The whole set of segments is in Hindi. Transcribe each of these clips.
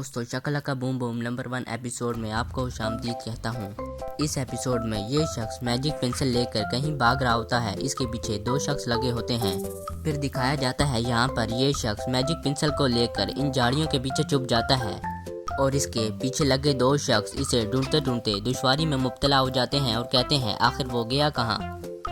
दोस्तों, शकलका बूम बूम नंबर 1 एपिसोड में आपको खुशामदीद कहता हूँ। इस एपिसोड में ये शख्स मैजिक पेंसिल लेकर कहीं भाग रहा होता है। इसके पीछे 2 शख्स लगे होते हैं। फिर दिखाया जाता है यहाँ पर ये शख्स मैजिक पेंसिल को लेकर इन झाड़ियों के पीछे छुप जाता है और इसके पीछे लगे 2 शख्स इसे ढूंढते ढूंढते दुश्वारी में मुब्तला हो जाते हैं और कहते हैं आखिर वो गया कहाँ,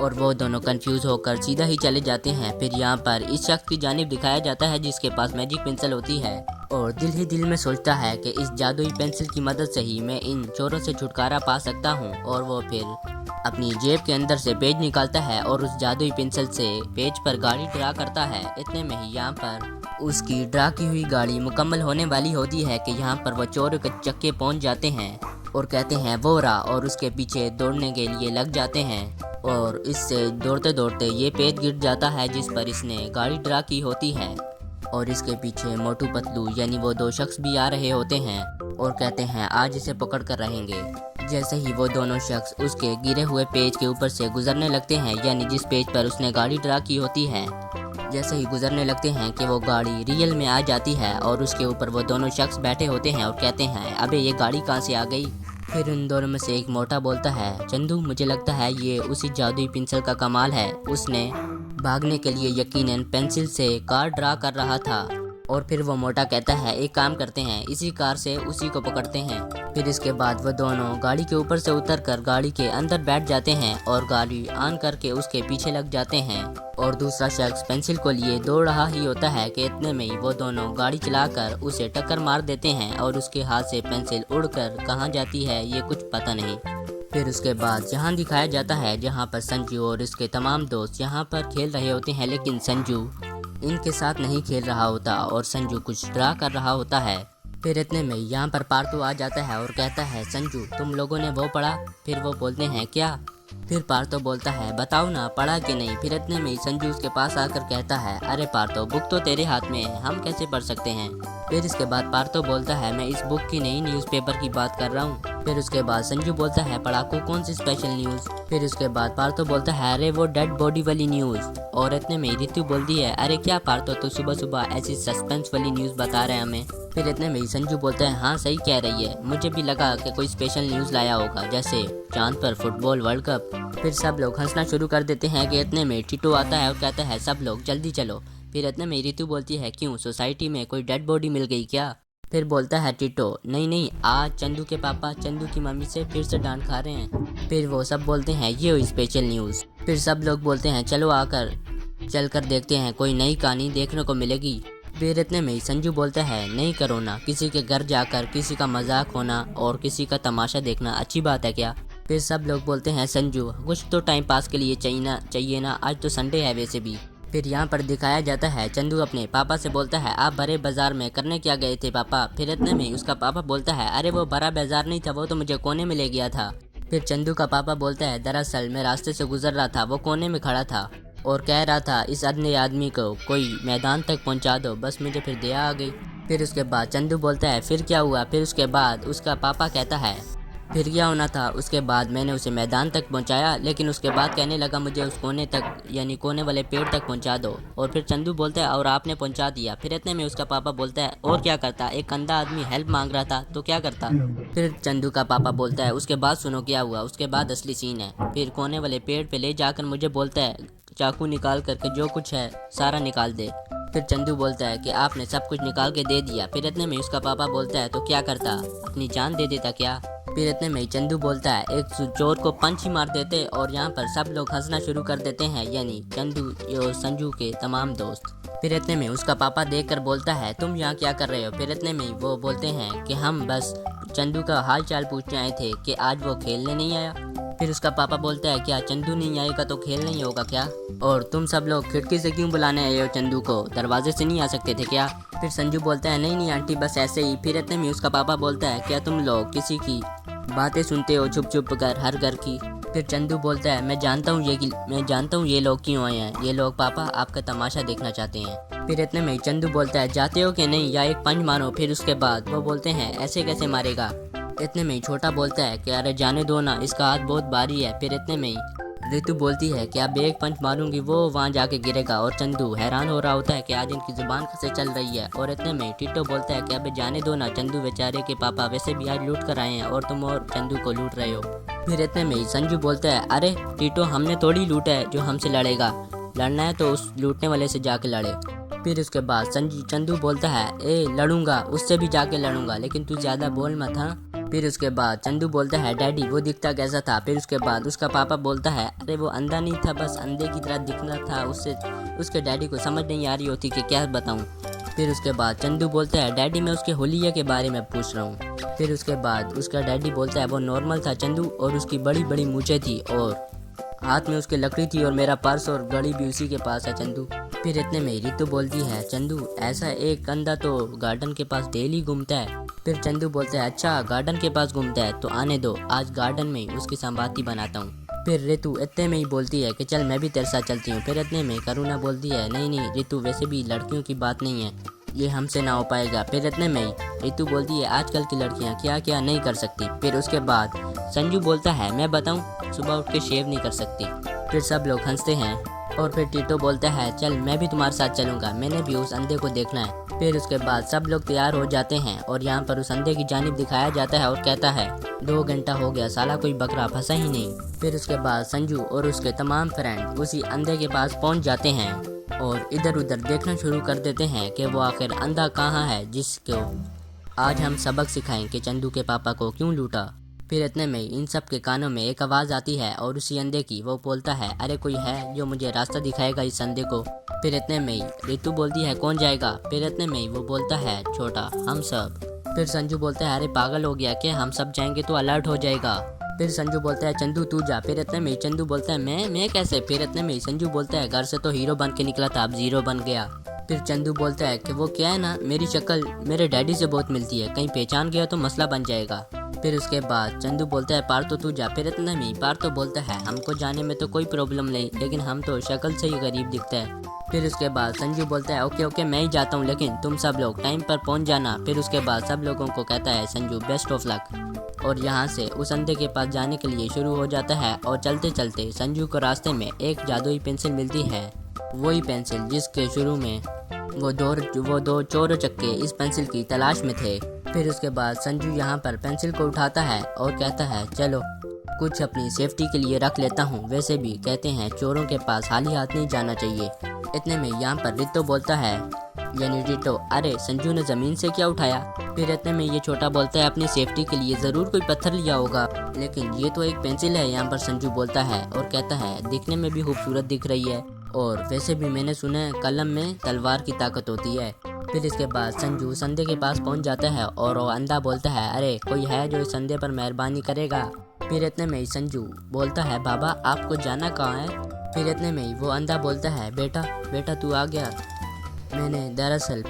और वो दोनों कंफ्यूज होकर सीधा ही चले जाते हैं। फिर यहाँ पर इस शख्स की जानिब दिखाया जाता है जिसके पास मैजिक पेंसिल होती है और दिल ही दिल में सोचता है कि इस जादुई पेंसिल की मदद से ही मैं इन चोरों से छुटकारा पा सकता हूँ। और वो फिर अपनी जेब के अंदर से पेज निकालता है और उस जादुई पेंसिल से पेज पर गाड़ी ड्रा करता है। इतने में ही यहाँ पर उसकी ड्रा की हुई गाड़ी मुकम्मल होने वाली होती है कि यहाँ पर वो चोरों के चक्के पहुँच जाते हैं और कहते हैं वो रहा, और उसके पीछे दौड़ने के लिए लग जाते हैं। और इससे दौड़ते दौड़ते ये पेज गिर जाता है जिस पर इसने गाड़ी ड्रा की होती है और इसके पीछे मोटू पतलू यानी वो 2 शख्स भी आ रहे होते हैं और कहते हैं आज इसे पकड़ कर रहेंगे। जैसे ही वो दोनों शख्स उसके गिरे हुए पेज के ऊपर से गुजरने लगते हैं, यानी जिस पेज पर उसने गाड़ी ड्रा की होती है, जैसे ही गुजरने लगते हैं कि वो गाड़ी रियल में आ जाती है और उसके ऊपर वो दोनों शख्स बैठे होते हैं और कहते हैं अबे ये गाड़ी कहाँ से आ गई। फिर उन दोनों में से एक मोटा बोलता है चंदू, मुझे लगता है ये उसी जादुई पेंसिल का कमाल है, उसने भागने के लिए यकीनन पेंसिल से कार ड्रा कर रहा था। और फिर वो मोटा कहता है एक काम करते हैं, इसी कार से उसी को पकड़ते हैं। फिर इसके बाद वो दोनों गाड़ी के ऊपर से उतरकर गाड़ी के अंदर बैठ जाते हैं और गाड़ी ऑन करके उसके पीछे लग जाते हैं और दूसरा शख्स पेंसिल को लिए दौड़ रहा ही होता है कि इतने में ही वो दोनों गाड़ी चलाकर उसे टक्कर मार देते हैं और उसके हाथ से पेंसिल उड़कर कहाँ जाती है ये कुछ पता नहीं। फिर उसके बाद जहाँ दिखाया जाता है जहाँ पर संजू और इसके तमाम दोस्त यहाँ पर खेल रहे होते हैं, लेकिन संजू इनके साथ नहीं खेल रहा होता और संजू कुछ ड्रा कर रहा होता है। फिर इतने में यहाँ पर पार्थो आ जाता है और कहता है संजू, तुम लोगों ने वो पढ़ा? फिर वो बोलते हैं क्या? फिर पार्थो बोलता है बताओ ना, पढ़ा कि नहीं? फिर इतने में संजू उसके पास आकर कहता है अरे पार्थो, बुक तो तेरे हाथ में है, हम कैसे पढ़ सकते हैं? फिर इसके बाद पार्थो बोलता है मैं इस बुक की नई न्यूज़पेपर की बात कर रहा हूँ। फिर उसके बाद संजू बोलता है पढ़ाकू कौन सी स्पेशल न्यूज़? फिर उसके बाद पार्थो बोलता है अरे वो डेड बॉडी वाली न्यूज़। और इतने में रितु बोलती है अरे क्या पार्थो, तो सुबह सुबह ऐसी सस्पेंस वाली न्यूज़ बता रहे हैं हमें। फिर इतने में संजू बोलता है हाँ सही कह रही है, मुझे भी लगा कि कोई स्पेशल न्यूज़ लाया होगा, जैसे चांद पर फुटबॉल वर्ल्ड कप। फिर सब लोग हंसना शुरू कर देते हैं कि इतने में टिटो आता है और कहता है सब लोग जल्दी चलो। फिर इतने में रितु बोलती है क्यों, सोसाइटी में कोई डेड बॉडी मिल गई क्या? फिर बोलता है टिटो नहीं नहीं, आज चंदू के पापा चंदू की मम्मी से फिर से डांट खा रहे हैं। फिर वो सब बोलते हैं ये हुई स्पेशल न्यूज़। फिर सब लोग बोलते हैं चलो आकर चल कर देखते हैं, कोई नई कहानी देखने को मिलेगी। फिर इतने में संजू बोलता है नहीं करो ना, किसी के घर जाकर किसी का मजाक होना और किसी का तमाशा देखना अच्छी बात है क्या? फिर सब लोग बोलते हैं संजू कुछ तो टाइम पास के लिए चाहिए ना, आज तो संडे है वैसे भी। फिर यहाँ पर दिखाया जाता है चंदू अपने पापा से बोलता है आप बड़े बाजार में करने क्या गए थे पापा? फिर इतने में उसका पापा बोलता है अरे वो बड़ा बाजार नहीं था, वो तो मुझे कोने में ले गया था। फिर चंदू का पापा बोलता है दरअसल मैं रास्ते से गुजर रहा था, वो कोने में खड़ा था और कह रहा था इस अन्य आदमी को कोई मैदान तक पहुंचा दो, बस मुझे फिर दया आ गई। फिर उसके बाद चंदू बोलता है फिर क्या हुआ? फिर उसके बाद उसका पापा कहता है फिर क्या होना था, उसके बाद मैंने उसे मैदान तक पहुंचाया, लेकिन उसके बाद कहने लगा मुझे उस कोने तक यानी कोने वाले पेड़ तक पहुंचा दो। और फिर चंदू बोलता है और आपने पहुंचा दिया। फिर इतने में उसका पापा बोलता है और क्या करता, एक अंधा आदमी हेल्प मांग रहा था तो क्या करता? फिर चंदू का पापा बोलता है उसके बाद सुनो क्या हुआ। उसके बाद असली सीन है, फिर कोने वाले पेड़ पे ले जाकर मुझे बोलता है चाकू निकाल करके जो कुछ है सारा निकाल दे। फिर चंदू बोलता है कि आपने सब कुछ निकाल के दे दिया। फिर इतने में उसका पापा बोलता है तो क्या करता, अपनी जान दे देता क्या? फिर इतने में चंदू बोलता है एक चोर को पंच ही मार देते। और यहाँ पर सब लोग हंसना शुरू कर देते हैं, यानी चंदू और संजू के तमाम दोस्त। फिर इतने में उसका पापा देखकर बोलता है तुम यहाँ क्या कर रहे हो? फिर इतने में वो बोलते हैं कि हम बस चंदू का हाल चाल पूछने आए थे कि आज वो खेलने नहीं आया। फिर उसका पापा बोलता है क्या चंदू नहीं आएगा तो खेल नहीं होगा क्या? और तुम सब लोग खिड़की से क्यों बुलाने आए हो चंदू को, दरवाजे से नहीं आ सकते थे क्या? फिर संजू बोलता है नहीं नहीं आंटी बस ऐसे ही। फिर इतने में उसका पापा बोलता है क्या तुम लोग किसी की बातें सुनते हो छुप छुप कर हर घर की? फिर चंदू बोलता है मैं जानता हूँ ये लोग क्यों आए हैं, ये लोग पापा आपका तमाशा देखना चाहते हैं। फिर इतने में चंदू बोलता है जाते हो कि नहीं या एक पंच मारो। फिर उसके बाद वो बोलते हैं ऐसे कैसे मारेगा? इतने में छोटा बोलता है कि अरे जाने दो ना, इसका हाथ बहुत भारी है। फिर इतने में रितु बोलती है कि अब एक पंच मारूंगी वो वहाँ जाके गिरेगा और चंदू हैरान हो रहा होता है कि आज इनकी जुबान कैसे चल रही है। और इतने में टिट्टो बोलता है कि अब जाने दो ना, चंदू बेचारे के पापा वैसे भी आज लूट कर आए हैं और तुम और चंदू को लूट रहे हो। फिर इतने में संजू बोलता है अरे टिट्टो हमने थोड़ी लूटा है जो हमसे लड़ेगा, लड़ना है तो उस लूटने वाले से जाके लड़े। फिर उसके बाद चंदू बोलता है ए लड़ूंगा, उससे भी जाके लड़ूंगा, लेकिन तू ज़्यादा बोल मत हाँ। फिर उसके बाद चंदू बोलता है डैडी वो दिखता कैसा था। फिर उसके बाद उसका पापा बोलता है अरे वो अंधा नहीं था, बस अंधे की तरह दिखना था, उससे उसके डैडी को समझ नहीं आ रही होती कि क्या बताऊं। फिर उसके बाद चंदू बोलता है डैडी मैं उसके होलिया के बारे में पूछ रहा हूँ। फिर उसके बाद उसका डैडी बोलता है वो नॉर्मल था चंदू, और उसकी बड़ी बड़ी मूंछें थी और हाथ में उसके लकड़ी थी और मेरा पर्स और घड़ी भी उसी के पास है चंदू। फिर इतने में रितु बोलती है चंदू ऐसा एक अंधा तो गार्डन के पास डेली घूमता है। फिर चंदू बोलता है अच्छा गार्डन के पास घूमता है तो आने दो, आज गार्डन में ही उसकी संपाति बनाता हूँ। फिर रितु इतने में ही बोलती है कि चल मैं भी तेरे साथ चलती हूँ। फिर इतने में करुणा बोलती है नहीं रितु वैसे भी लड़कियों की बात नहीं है, ये हमसे ना हो पाएगा। फिर इतने में ही रितु बोलती है आजकल की लड़कियाँ क्या क्या नहीं कर सकती। फिर उसके बाद संजू बोलता है मैं बताऊँ, सुबह उठ के शेव नहीं कर सकती। फिर सब लोग हंसते हैं और फिर टिट्टो बोलता है चल मैं भी तुम्हारे साथ चलूंगा, मैंने भी उस अंधे को देखना है। फिर उसके बाद सब लोग तैयार हो जाते हैं और यहाँ पर उस अंधे की जानिब दिखाया जाता है और कहता है 2 घंटा हो गया साला कोई बकरा फंसा ही नहीं। फिर उसके बाद संजू और उसके तमाम फ्रेंड उसी अंधे के पास पहुँच जाते हैं और इधर उधर देखना शुरू कर देते हैं कि वो आखिर अंधा कहाँ है जिसको आज हम सबक सिखाएं कि चंदू के पापा को क्यों लूटा। फिर इतने में इन सब के कानों में एक आवाज़ आती है और उसी अंधे की। वो बोलता है अरे कोई है जो मुझे रास्ता दिखाएगा इस अंधे को। फिर इतने में ही रितु बोलती है कौन जाएगा। फिर इतने में ही वो बोलता है छोटा हम सब। फिर संजू बोलता है अरे पागल हो गया क्या, हम सब जाएंगे तो अलर्ट हो जाएगा। फिर संजू बोलता है चंदू तू जा। फिर इतने में ही चंदू बोलता है मैं कैसे। फिर इतने में ही संजू बोलता है घर से तो हीरो बन के निकला था अब जीरो बन गया। फिर चंदू बोलता है कि वो क्या है ना, मेरी शक्ल मेरे डैडी से बहुत मिलती है, कहीं पहचान गया तो मसला बन जाएगा। फिर उसके बाद चंदू बोलता है पार तो तू जा। फिर इतना में पार तो बोलता है हमको जाने में तो कोई प्रॉब्लम नहीं, लेकिन हम तो शक्ल से ही गरीब दिखते हैं। फिर उसके बाद संजू बोलता है ओके मैं ही जाता हूँ, लेकिन तुम सब लोग टाइम पर पहुँच जाना। फिर उसके बाद सब लोगों को कहता है संजू बेस्ट ऑफ लक और यहाँ से उस अंधे के पास जाने के लिए शुरू हो जाता है। और चलते चलते संजू को रास्ते में एक जादुई पेंसिल मिलती है, वही पेंसिल जिसके शुरू में वो दो चोर चक्के इस पेंसिल की तलाश में थे। फिर उसके बाद संजू यहाँ पर पेंसिल को उठाता है और कहता है चलो कुछ अपनी सेफ्टी के लिए रख लेता हूँ, वैसे भी कहते हैं चोरों के पास खाली हाथ नहीं जाना चाहिए। इतने में यहाँ पर रितो बोलता है यानी रितो अरे संजू ने ज़मीन से क्या उठाया। फिर इतने में ये छोटा बोलता है अपनी सेफ्टी के लिए ज़रूर कोई पत्थर लिया होगा, लेकिन ये तो एक पेंसिल है। यहाँ पर संजू बोलता है और कहता है दिखने में भी खूबसूरत दिख रही है और वैसे भी मैंने सुना है कलम में तलवार की ताकत होती है। फिर इसके बाद संजू संधे के पास पहुंच जाता है और वो अंधा बोलता है अरे कोई है जो इस संधे पर मेहरबानी करेगा। फिर इतने में ही संजू बोलता है बाबा आपको जाना कहाँ है। फिर इतने में ही वो अंधा बोलता है बेटा तू आ गया, मैंने दरअसल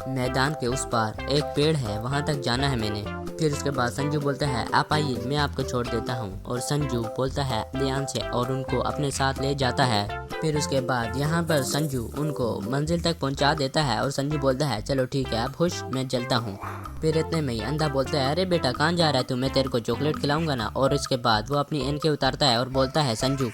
मैदान के उस पार एक पेड़ है वहाँ तक जाना है मैंने। फिर उसके बाद संजू बोलता है आप आइए मैं आपको छोड़ देता हूँ, और संजू बोलता है ध्यान से और उनको अपने साथ ले जाता है। फिर उसके बाद यहाँ पर संजू उनको मंजिल तक पहुँचा देता है और संजू बोलता है चलो ठीक है अब खुश मैं चलता हूँ। फिर इतने में ही अंधा बोलता है अरे बेटा कहाँ जा रहा है तू, मैं तेरे को चॉकलेट खिलाऊंगा ना। और इसके बाद वो अपनी एनके उतारता है और बोलता है संजू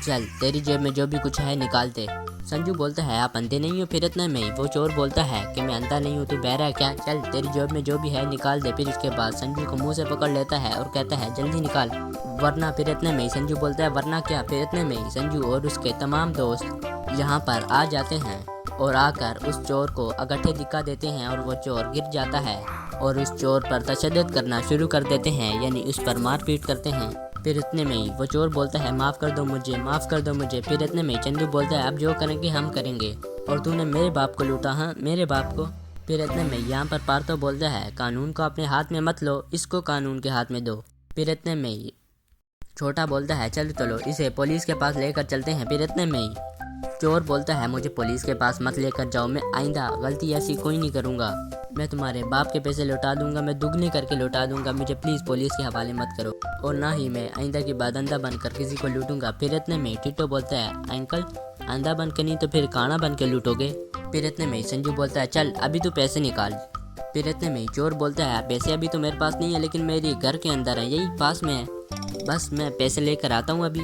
चल तेरी जेब में जो भी कुछ है निकाल दे। संजू बोलता है आप अंधे नहीं हो। फिर इतने में ही वो चोर बोलता है कि मैं अंधा नहीं हूँ, तू बहरा है क्या, चल तेरी जेब में जो भी है निकाल दे। फिर इसके बाद संजू को मुंह से पकड़ लेता है और कहता है जल्दी निकाल वरना। फिर इतने में ही संजू बोलता है वरना क्या। फिर इतने में ही संजू और उसके तमाम दोस्त यहाँ पर आ जाते हैं और आकर उस चोर को अगट्ठे दिखा देते हैं और वो चोर गिर जाता है और उस चोर पर तशद्दुद करना शुरू कर देते हैं, यानी उस पर मारपीट करते हैं। फिर इतने में ही वो चोर बोलता है माफ़ कर दो मुझे। फिर इतने में ही चंदू बोलता है अब जो करेंगे हम करेंगे, और तूने मेरे बाप को लूटा, हाँ मेरे बाप को। फिर इतने में यहाँ पर पार्थो बोलता है कानून को अपने हाथ में मत लो, इसको कानून के हाथ में दो। फिर इतने में ही छोटा बोलता है चलो इसे पुलिस के पास लेकर चलते हैं। फिर इतने में ही चोर बोलता है मुझे पुलिस के पास मत लेकर जाओ, मैं आइंदा गलती ऐसी कोई नहीं करूँगा, मैं तुम्हारे बाप के पैसे लौटा दूंगा, मैं दुगने करके लौटा दूंगा, मुझे प्लीज़ पुलिस के हवाले मत करो, और ना ही मैं आइंदा की बाद अंधा बनकर किसी को लूटूंगा। फिर इतने में टिट्टो बोलता है अंकल अंधा बन के नहीं तो फिर काना बन के लूटोगे। फिर इतने में संजू बोलता है चल अभी तो पैसे निकाल। फिर इतने में चोर बोलता है पैसे अभी तो मेरे पास नहीं है, लेकिन मेरे घर के अंदर है, यही पास में है, बस मैं पैसे लेकर आता हूँ अभी।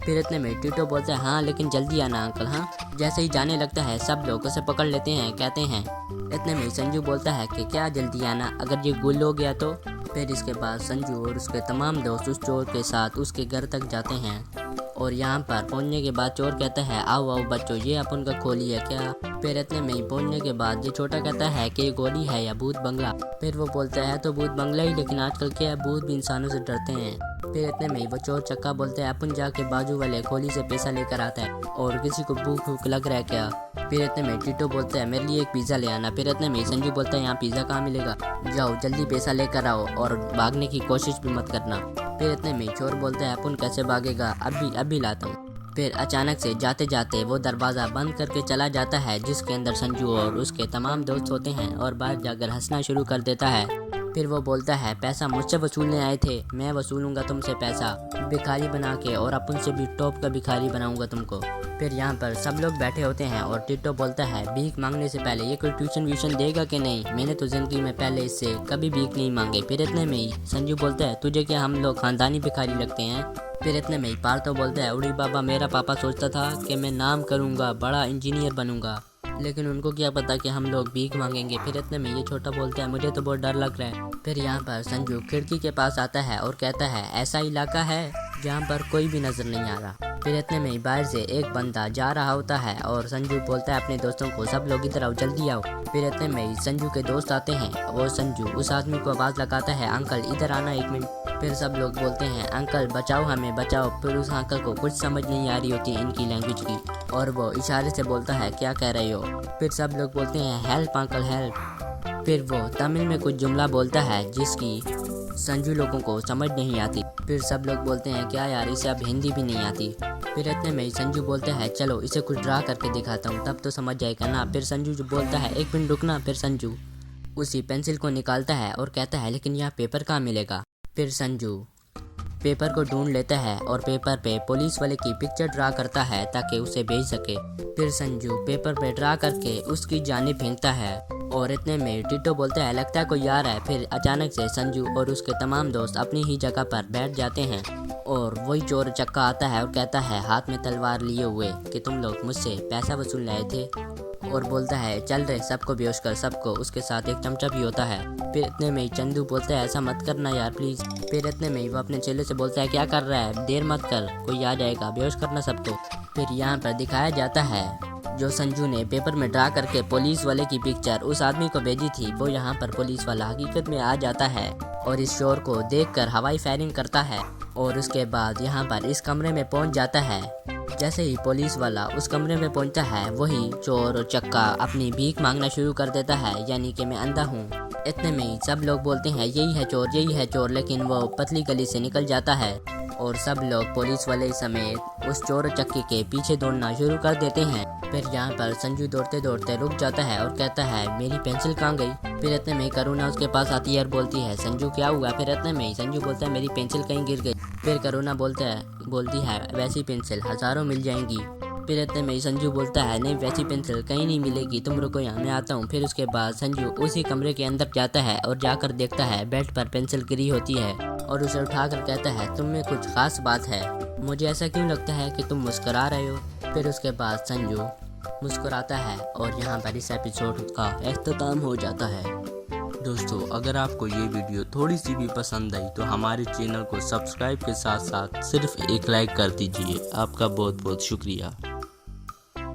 फिर इतने में टीटो बोलता है हाँ लेकिन जल्दी आना अंकल। हाँ, जैसे ही जाने लगता है सब लोग उसे पकड़ लेते हैं, कहते हैं। इतने में संजू बोलता है कि क्या जल्दी आना, अगर ये गुल हो गया तो। फिर इसके बाद संजू और उसके तमाम दोस्त उस चोर के साथ उसके घर तक जाते हैं और यहाँ पर पहुँचने के बाद चोर कहता है आओ आओ बच्चों, ये अपन का खोली है क्या। फिर इतने में ही पहुँचने के बाद ये छोटा कहता है कि ये गोली है या भूत बंगला। फिर वो बोलता है तो भूत बंगला ही, लेकिन आजकल क्या है भूत भी इंसानों से डरते हैं। फिर इतने में ही वो चोर चक्का बोलते हैं अपन जाके बाजू वाले खोली से पैसा लेकर आता है और किसी को भूख भूख लग रहा है क्या। फिर इतने में टीटो बोलता है मेरे लिए एक पिज़्ज़ा ले आना। फिर इतने में संजू बोलता है यहाँ पिज़्ज़ा कहाँ मिलेगा, जाओ जल्दी पैसा लेकर आओ और भागने की कोशिश भी मत करना। फिर इतने में चोर बोलता है अपन कैसे भागेगा, अभी लाता हूँ। फिर अचानक से जाते जाते वो दरवाज़ा बंद करके चला जाता है जिसके अंदर संजू और उसके तमाम दोस्त होते हैं और बाहर जाकर हंसना शुरू कर देता है। फिर वो बोलता है पैसा मुझसे वसूलने आए थे, मैं वसूलूंगा तुमसे पैसा भिखारी बना के, और अपन से भी टॉप का भिखारी बनाऊंगा तुमको। फिर यहाँ पर सब लोग बैठे होते हैं और टिटो बोलता है भीख मांगने से पहले ये कोई ट्यूशन व्यूशन देगा कि नहीं, मैंने तो ज़िंदगी में पहले इससे कभी भीख नहीं मांगे। फिर इतने में ही संजू बोलता है तुझे क्या हम लोग खानदानी भिखारी लगते हैं। फिर इतने में ही पार्थो बोलता है उड़ी बाबा मेरा पापा सोचता था कि मैं नाम करूँगा, बड़ा इंजीनियर बनूंगा, लेकिन उनको क्या पता कि हम लोग भीख मांगेंगे। फिर इतने में ये छोटा बोलता है मुझे तो बहुत डर लग रहा है। फिर यहाँ पर संजू खिड़की के पास आता है और कहता है ऐसा इलाका है जहाँ पर कोई भी नज़र नहीं आ रहा। फिर इतने में ही बाहर से एक बंदा जा रहा होता है और संजू बोलता है अपने दोस्तों को सब लोग इधर आओ जल्दी आओ। फिर इतने में ही संजू के दोस्त आते हैं और संजू उस आदमी को आवाज़ लगाता है अंकल इधर आना 1 मिनट। फिर सब लोग बोलते हैं अंकल बचाओ हमें बचाओ। फिर उस अंकल को कुछ समझ नहीं आ रही होती इनकी लैंग्वेज की और वो इशारे से बोलता है क्या कह रहे हो। फिर सब लोग बोलते हैं हेल्प अंकल हेल्प। फिर वो तमिल में कुछ जुमला बोलता है जिसकी संजू लोगों को समझ नहीं आती। फिर सब लोग बोलते हैं क्या यार इसे अब हिंदी भी नहीं आती। फिर इतने में संजू बोलता है चलो इसे कुछ ड्रा करके दिखाता हूँ तब तो समझ जाएगा ना। फिर संजू जो बोलता है 1 मिनट रुकना। फिर संजू उसी पेंसिल को निकालता है और कहता है लेकिन यहाँ पेपर कहाँ मिलेगा। फिर संजू पेपर को ढूंढ लेता है और पेपर पे पुलिस वाले की पिक्चर ड्रा करता है ताकि उसे भेज सके। फिर संजू पेपर पे ड्रा करके उसकी जानिब फेंकता है और इतने में टिटो बोलता है लगता है कोई आ रहा है। फिर अचानक से संजू और उसके तमाम दोस्त अपनी ही जगह पर बैठ जाते हैं और वही चोर चक्का आता है और कहता है हाथ में तलवार लिए हुए कि तुम लोग मुझसे पैसा वसूल लाए थे और बोलता है चल रहे सबको बेहोश कर सबको। उसके साथ एक चमचा भी होता है। फिर इतने में ही चंदू बोलता है ऐसा मत करना यार प्लीज़। फिर इतने में ही वो अपने चेले से बोलता है क्या कर रहा है, देर मत कर कोई आ जाएगा, बेहोश करना सबको। फिर यहाँ पर दिखाया जाता है जो संजू ने पेपर में ड्रा करके पुलिस वाले की पिक्चर उस आदमी को भेजी थी वो यहाँ पर पुलिस वाला हकीकत में आ जाता है और इस चोर को देखकर हवाई फायरिंग करता है और उसके बाद यहाँ पर इस कमरे में पहुँच जाता है। जैसे ही पुलिस वाला उस कमरे में पहुंचता है वही चोर और चक्का अपनी भीख मांगना शुरू कर देता है यानी कि मैं अंधा हूँ। इतने में ही सब लोग बोलते हैं यही है चोर, लेकिन वो पतली गली से निकल जाता है और सब लोग पुलिस वाले समेत उस चोर चक्के के पीछे दौड़ना शुरू कर देते हैं। फिर यहाँ पर संजू दौड़ते दौड़ते रुक जाता है और कहता है मेरी पेंसिल कहाँ गई। फिर इतने में ही करुणा उसके पास आती है और बोलती है संजू क्या हुआ। फिर इतने में ही संजू बोलता है मेरी पेंसिल कहीं गिर गई। फिर करुणा बोलती है वैसी पेंसिल हज़ारों मिल जाएंगी। फिर इतने में ही संजू बोलता है नहीं वैसी पेंसिल कहीं नहीं मिलेगी, तुम रुको यहाँ मैं आता हूँ। फिर उसके बाद संजू उसी कमरे के अंदर जाता है और जाकर देखता है बेड पर पेंसिल गिरी होती है और उसे उठाकर कहता है तुम में कुछ खास बात है, मुझे ऐसा क्यों लगता है कि तुम मुस्कुरा रहे हो। फिर उसके बाद संजू मुस्कुराता है और यहाँ पर इस एपिसोड का अख्ताम हो जाता है। दोस्तों अगर आपको ये वीडियो थोड़ी सी भी पसंद आई तो हमारे चैनल को सब्सक्राइब के साथ साथ सिर्फ एक लाइक कर दीजिए। आपका बहुत बहुत शुक्रिया।